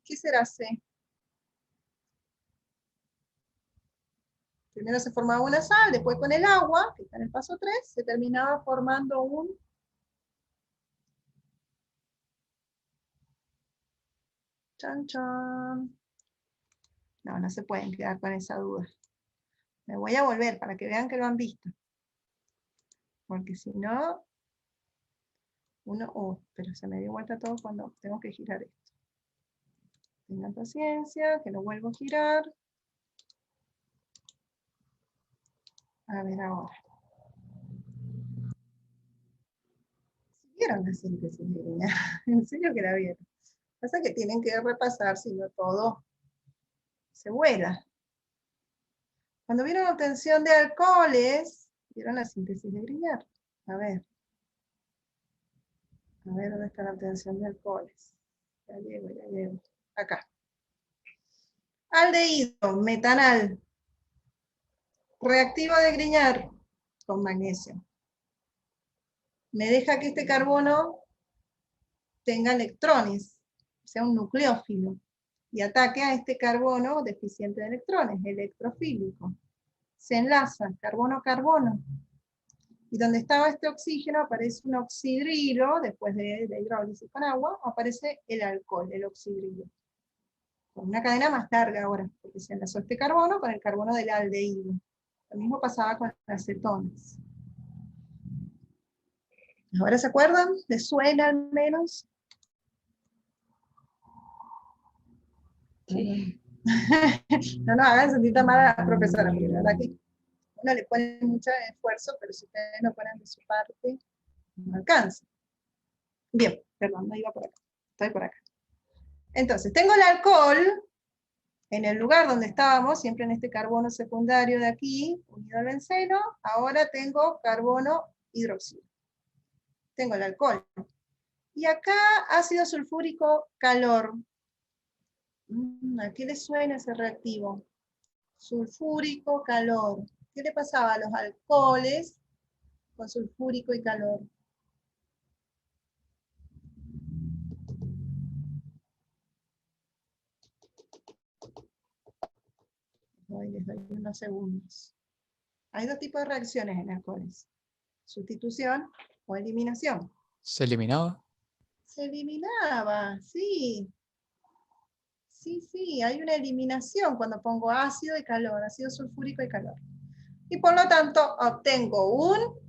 ¿Qué será C? Primero se formaba una sal, después con el agua, que está en el paso 3, se terminaba formando un... Chan, chan. No, no se pueden quedar con esa duda. Me voy a volver para que vean que lo han visto. Porque si no, pero se me dio vuelta todo cuando tengo que girar esto. Tengan paciencia, que lo vuelvo a girar. A ver ahora. ¿Vieron la síntesis de Grignard? En serio que la vieron. Pasa que tienen que repasar, si no todo se vuela. Cuando vieron la obtención de alcoholes, vieron la síntesis de Grignard. A ver dónde está la obtención de alcoholes. Ya llego. Acá. Aldehído, metanal. Reactivo de Grignard con magnesio. Me deja que este carbono tenga electrones, sea un nucleófilo, y ataque a este carbono deficiente de electrones, electrofílico. Se enlaza carbono-carbono. Y donde estaba este oxígeno aparece un oxidrilo, después de hidrólisis con agua, aparece el alcohol, el oxidrilo. Con una cadena más larga ahora, porque se enlazó este carbono con el carbono del aldehído. Lo mismo pasaba con las cetonas. ¿Ahora se acuerdan? ¿Les suena al menos? Sí. No nos hagan sentir tan mal a la profesora, porque la verdad que uno le pone mucho esfuerzo, pero si ustedes no ponen de su parte, no alcanza. Bien, perdón, no iba por acá. Estoy por acá. Entonces, tengo el alcohol en el lugar donde estábamos, siempre en este carbono secundario de aquí, unido al benceno. Ahora tengo carbono hidroxilo. Tengo el alcohol. Y acá ácido sulfúrico, calor. ¿A qué le suena ese reactivo? Sulfúrico, calor. ¿Qué le pasaba a los alcoholes con sulfúrico y calor? Les doy unos segundos. Hay dos tipos de reacciones en alcoholes. Sustitución o eliminación. ¿Se eliminaba? Se eliminaba, sí. Sí, hay una eliminación cuando pongo ácido y calor, ácido sulfúrico y calor. Y por lo tanto obtengo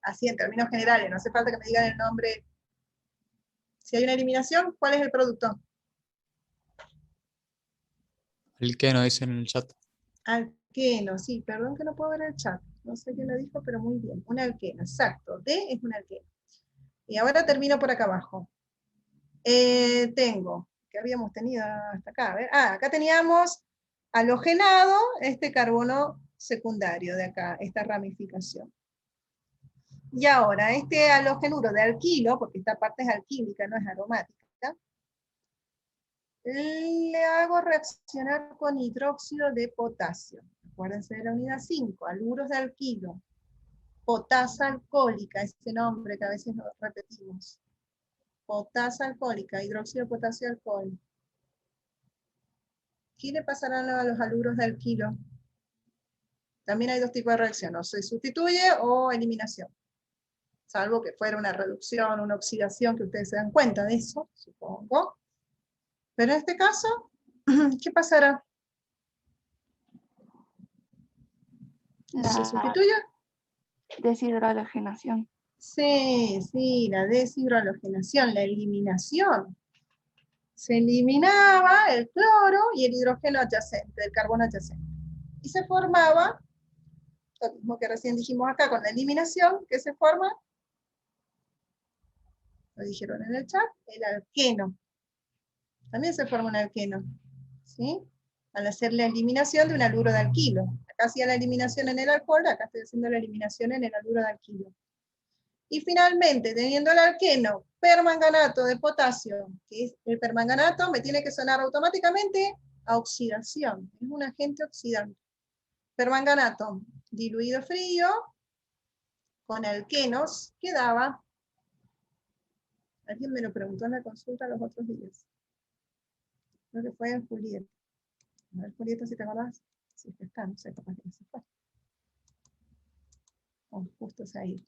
así en términos generales, no hace falta que me digan el nombre. Si hay una eliminación, ¿cuál es el producto? Alqueno dicen en el chat. Alqueno, sí, perdón que no puedo ver el chat. No sé quién lo dijo, pero muy bien. Un alqueno, exacto. D es un alqueno. Y ahora termino por acá abajo. Tengo, que habíamos tenido hasta acá, a ver. Acá teníamos halogenado este carbono secundario de acá, esta ramificación. Y ahora, este halogenuro de alquilo, porque esta parte es alquímica, no es aromática, le hago reaccionar con hidróxido de potasio. Acuérdense de la unidad 5, haluros de alquilo. Potasa alcohólica, ese nombre que a veces lo repetimos. Potasa alcohólica, hidróxido de potasio alcohol. ¿Qué le pasarán a los haluros de alquilo? También hay dos tipos de reacción, o se sustituye o eliminación. Salvo que fuera una reducción, una oxidación, que ustedes se dan cuenta de eso, supongo. Pero en este caso, ¿qué pasará? ¿Se La sustituye? deshidrogenación. Sí, la deshidrogenación, la eliminación. Se eliminaba el cloro y el hidrógeno adyacente, el carbono adyacente. Y se formaba, lo mismo que recién dijimos acá con la eliminación, ¿qué se forma? Lo dijeron en el chat, el alqueno. También se forma un alqueno, ¿sí? Al hacer la eliminación de un haluro de alquilo. Acá hacía la eliminación en el alcohol, acá estoy haciendo la eliminación en el haluro de alquilo. Y finalmente, teniendo el alqueno permanganato de potasio, que es el permanganato, me tiene que sonar automáticamente a oxidación. Es un agente oxidante. Permanganato diluido frío, con alquenos, quedaba. Alguien me lo preguntó en la consulta los otros días. Creo que fue en Julieta. A ver, Julieta, si te acordás. Si es que está, no sé, capaz que no se fue. Oh, justo se ha ido.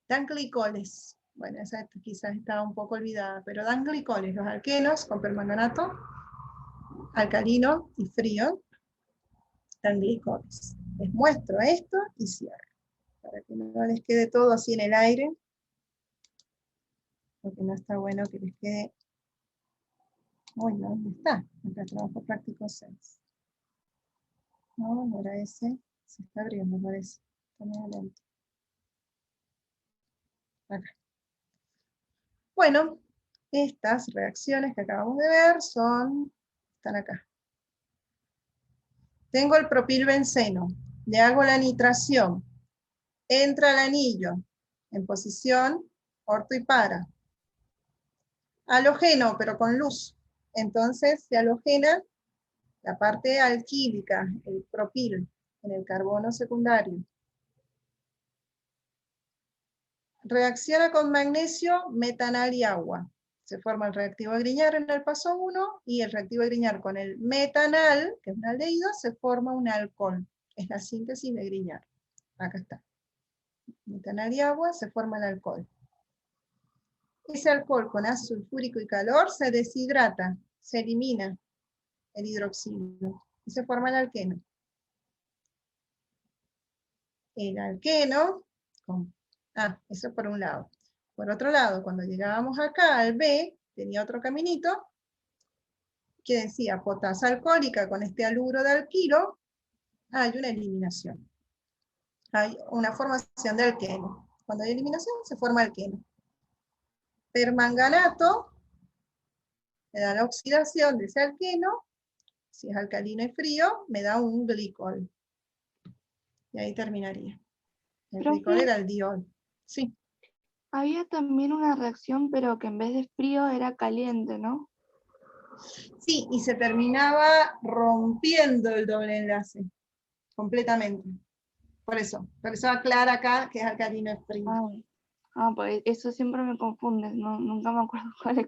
Dan glicoles. Bueno, esa quizás estaba un poco olvidada, pero dan glicoles, los alquenos con permanganato, alcalino y frío, dan glicoles. Les muestro esto y cierro, para que no les quede todo así en el aire, porque no está bueno que les quede. Uy, no, ¿dónde está? Acá trabajo práctico 6. No, no era ese. Se está abriendo, parece. Está muy lento. Acá. Bueno, estas reacciones que acabamos de ver están acá. Tengo el propilbenceno, le hago la nitración, entra el anillo en posición orto y para. Halogeno, pero con luz. Entonces se halogena la parte alquílica, el propil, en el carbono secundario. Reacciona con magnesio, metanal y agua. Se forma el reactivo de Grignard en el paso 1 y el reactivo de Grignard con el metanal, que es un aldehído, se forma un alcohol. Es la síntesis de Grignard. Acá está. Metanal y agua se forma el alcohol. Ese alcohol con ácido sulfúrico y calor se deshidrata, se elimina el hidroxilo. y se forma el alqueno. El alqueno, eso por un lado. Por otro lado, cuando llegábamos acá al B, tenía otro caminito, que decía potasa alcohólica con este haluro de alquilo, hay una eliminación. Hay una formación de alqueno. Cuando hay eliminación, se forma alqueno. Permanganato me da la oxidación de ese alqueno. Si es alcalino y frío, me da un glicol. Y ahí terminaría. El Profe. glicol era el diol. Sí. Había también una reacción, pero que en vez de frío era caliente, ¿no? Sí, y se terminaba rompiendo el doble enlace. Completamente. Por eso aclara acá que es alcalino y frío. Pues eso siempre me confunde, no, nunca me acuerdo cuál es